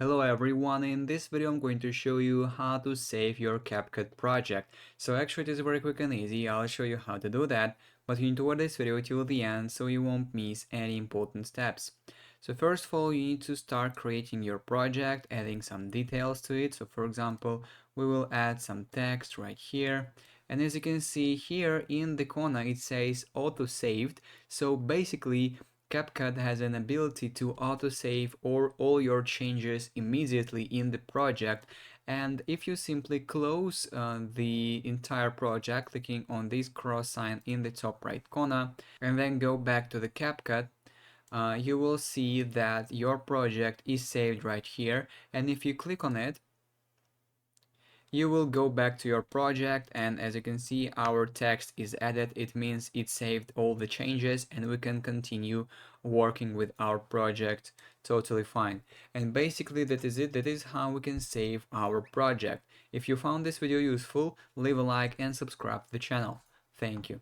Hello everyone, in this video I'm going to show you how to save your CapCut project. So actually it is very quick and easy. I'll show you how to do that, but you need to watch this video till the end so you won't miss any important steps. So first of all, you need to start creating your project, adding some details to it. So for example, we will add some text right here. And as you can see here in the corner, it says auto saved. So basically, CapCut has an ability to autosave all your changes immediately in the project, and if you simply close the entire project clicking on this cross sign in the top right corner and then go back to the CapCut, you will see that your project is saved right here, and if you click on it, you will go back to your project, and as you can see our text is added. It means it saved all the changes and we can continue working with our project totally fine. And basically that is it. That is how we can save our project. If you found this video useful, leave a like and subscribe to the channel. Thank you.